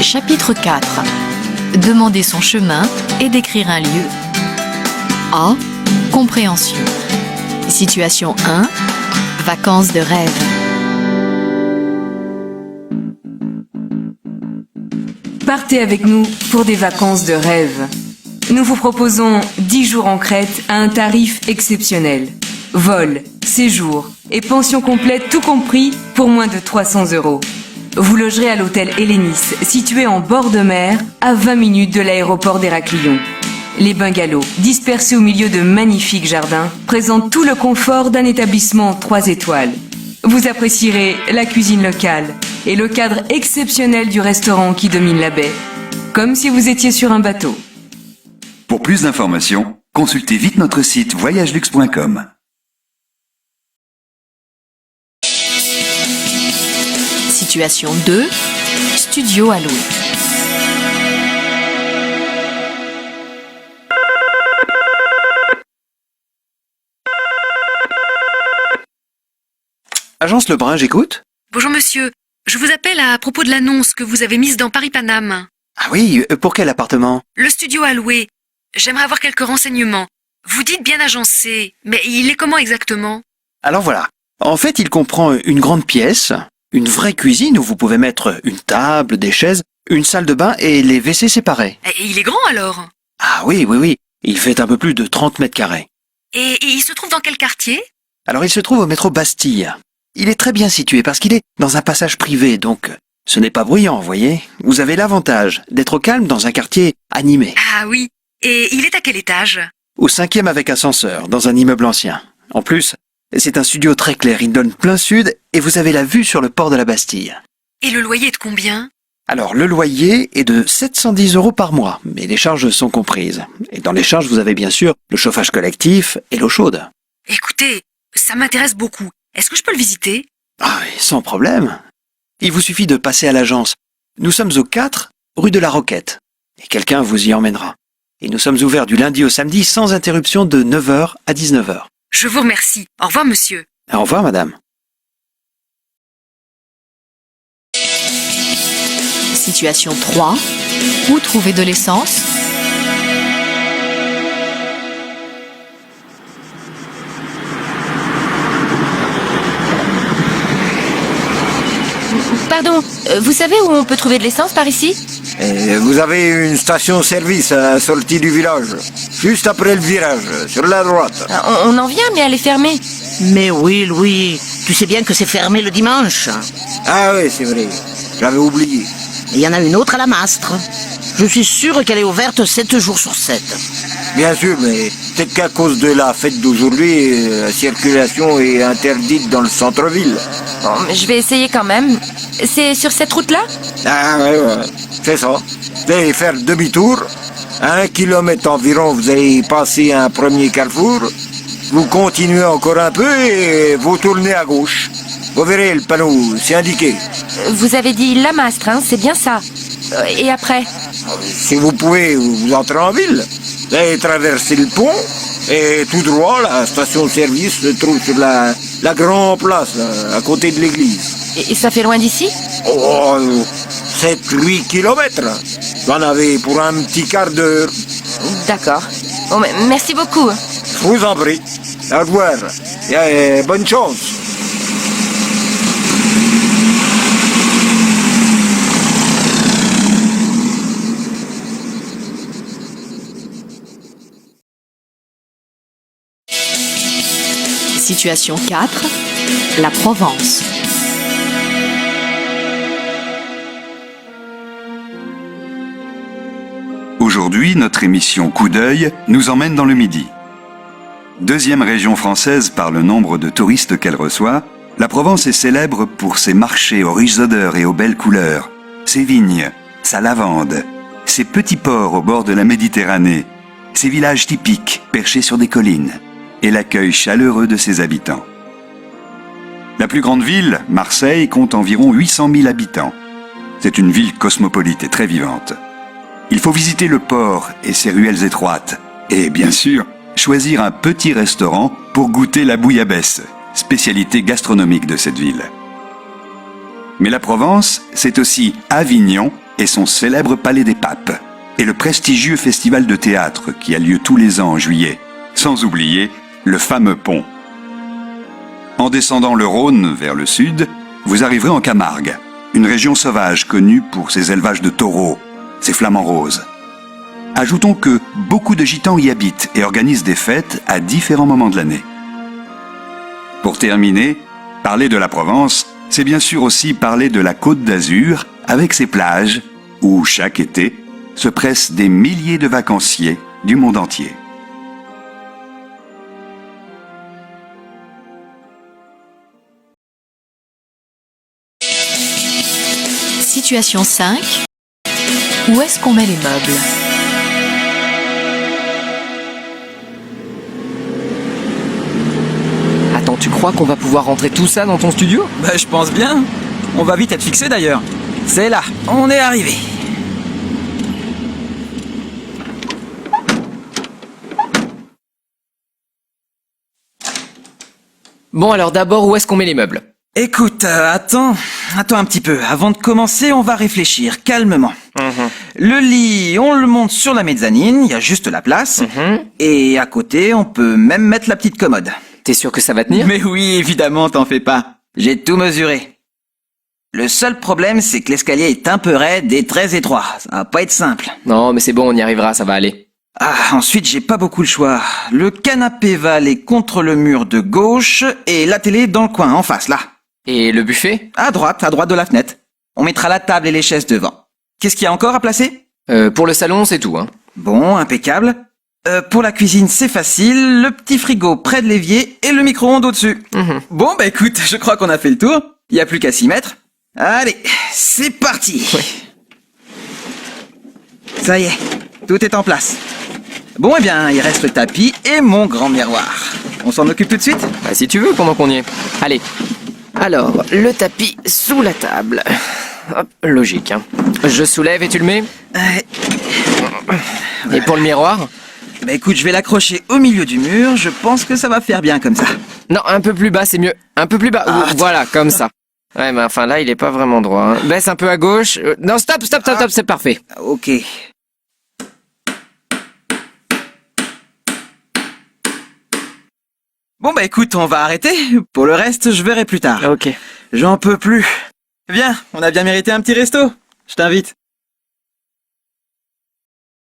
Chapitre 4. Demander son chemin et décrire un lieu. A. Compréhension. Situation 1. Vacances de rêve. Partez avec nous pour des vacances de rêve. Nous vous proposons 10 jours en Crète à un tarif exceptionnel. Vol, séjour et pension complète tout compris pour moins de 300 €. Vous logerez à l'hôtel Hellénis, situé en bord de mer, à 20 minutes de l'aéroport d'Héraklion. Les bungalows, dispersés au milieu de magnifiques jardins, présentent tout le confort d'un établissement 3 étoiles. Vous apprécierez la cuisine locale et le cadre exceptionnel du restaurant qui domine la baie, comme si vous étiez sur un bateau. Pour plus d'informations, consultez vite notre site voyagelux.com. Situation 2. Studio à louer. Agence Lebrun, j'écoute. Bonjour monsieur, je vous appelle à propos de l'annonce que vous avez mise dans Paris-Paname. Ah oui, pour quel appartement? Le studio à louer. J'aimerais avoir quelques renseignements. Vous dites bien agencé, mais il est comment exactement? Alors voilà. En fait, il comprend une grande pièce, une vraie cuisine où vous pouvez mettre une table, des chaises, une salle de bain et les WC séparés. Et il est grand alors? Ah oui. Il fait un peu plus de 30 mètres carrés. Et il se trouve dans quel quartier? Alors il se trouve au métro Bastille. Il est très bien situé parce qu'il est dans un passage privé, donc ce n'est pas bruyant, voyez. Vous avez l'avantage d'être au calme dans un quartier animé. Ah oui. Et il est à quel étage? Au 5e avec ascenseur, dans un immeuble ancien. En plus, c'est un studio très clair, il donne plein sud et vous avez la vue sur le port de la Bastille. Et le loyer est de combien? Alors, le loyer est de 710 € par mois, mais les charges sont comprises. Et dans les charges, vous avez bien sûr le chauffage collectif et l'eau chaude. Écoutez, ça m'intéresse beaucoup. Est-ce que je peux le visiter? Ah oui, sans problème. Il vous suffit de passer à l'agence. Nous sommes au 4 rue de la Roquette. Et quelqu'un vous y emmènera. Et nous sommes ouverts du lundi au samedi sans interruption de 9h à 19h. Je vous remercie. Au revoir monsieur. Au revoir madame. Situation 3. Où trouver de l'essence? Pardon, vous savez où on peut trouver de l'essence par ici? Vous avez une station-service à la sortie du village, juste après le virage, sur la droite. On en vient, mais elle est fermée. Mais oui, Louis, tu sais bien que c'est fermé le dimanche. Ah oui, c'est vrai, j'avais oublié. Il y en a une autre à la Mastre. Je suis sûr qu'elle est ouverte 7 jours sur 7. Bien sûr, mais peut-être qu'à cause de la fête d'aujourd'hui, la circulation est interdite dans le centre-ville. Bon, mais je vais essayer quand même. C'est sur cette route-là? Ah ouais, c'est ça. Vous allez faire demi-tour. À 1 kilomètre environ, vous allez passer un premier carrefour. Vous continuez encore un peu et vous tournez à gauche. Vous verrez le panneau, c'est indiqué. Vous avez dit la Mastre, hein, c'est bien ça. Et après? Si vous pouvez, vous entrez en ville. Vous allez traverser le pont et tout droit, la station-service se trouve sur la grande place, là, à côté de l'église. Et ça fait loin d'ici? Oh, 7-8 kilomètres. Vous en avez pour un petit quart d'heure. D'accord. Bon, mais merci beaucoup. Je vous en prie. Au revoir. Et bonne chance. Situation 4. La Provence. Aujourd'hui, notre émission Coup d'œil nous emmène dans le Midi. Deuxième région française par le nombre de touristes qu'elle reçoit, la Provence est célèbre pour ses marchés aux riches odeurs et aux belles couleurs, ses vignes, sa lavande, ses petits ports au bord de la Méditerranée, ses villages typiques perchés sur des collines et l'accueil chaleureux de ses habitants. La plus grande ville, Marseille, compte environ 800 000 habitants. C'est une ville cosmopolite et très vivante. Il faut visiter le port et ses ruelles étroites. Et bien sûr, choisir un petit restaurant pour goûter la bouillabaisse, spécialité gastronomique de cette ville. Mais la Provence, c'est aussi Avignon est son célèbre Palais des Papes et le prestigieux festival de théâtre qui a lieu tous les ans en juillet, sans oublier le fameux pont. En descendant le Rhône vers le sud, vous arriverez en Camargue, une région sauvage connue pour ses élevages de taureaux, ses flamants roses. Ajoutons que beaucoup de gitans y habitent et organisent des fêtes à différents moments de l'année. Pour terminer, parler de la Provence, c'est bien sûr aussi parler de la Côte d'Azur avec ses plages où chaque été se pressent des milliers de vacanciers du monde entier. Situation 5. Où est-ce qu'on met les meubles? Attends, tu crois qu'on va pouvoir rentrer tout ça dans ton studio? Bah je pense bien. On va vite être fixé d'ailleurs. C'est là, on est arrivé. Bon alors d'abord, où est-ce qu'on met les meubles? Écoute, attends un petit peu. Avant de commencer, on va réfléchir calmement. Le lit, on le monte sur la mezzanine, il y a juste la place. Et à côté, on peut même mettre la petite commode. T'es sûr que ça va tenir? Mais oui, évidemment, t'en fais pas. J'ai tout mesuré. Le seul problème, c'est que l'escalier est un peu raide et très étroit. Ça va pas être simple. Non, mais c'est bon, on y arrivera, ça va aller. Ah, ensuite, j'ai pas beaucoup le choix. Le canapé va aller contre le mur de gauche et la télé dans le coin, en face, là. Et le buffet? À droite de la fenêtre. On mettra la table et les chaises devant. Qu'est-ce qu'il y a encore à placer? Pour le salon, c'est tout, hein. Bon, impeccable. Pour la cuisine, c'est facile. Le petit frigo près de l'évier et le micro-ondes au-dessus. Bon, bah écoute, je crois qu'on a fait le tour. Il y a plus qu'à s'y mettre. Allez, c'est parti. Oui. Ça y est, tout est en place. Bon, eh bien, il reste le tapis et mon grand miroir. On s'en occupe tout de suite? Bah si tu veux, pendant qu'on y est. Allez. Alors, le tapis sous la table. Hop, logique, hein. Je soulève et tu le mets? Et pour le miroir? Bah écoute, je vais l'accrocher au milieu du mur. Je pense que ça va faire bien comme ça. Non, un peu plus bas, c'est mieux. Un peu plus bas. Voilà, comme ça. Ouais, mais enfin là, il est pas vraiment droit, hein. Baisse un peu à gauche. Non, stop, c'est parfait. Ok. Bon bah écoute, on va arrêter. Pour le reste, je verrai plus tard. Ok. J'en peux plus. Viens, on a bien mérité un petit resto. Je t'invite.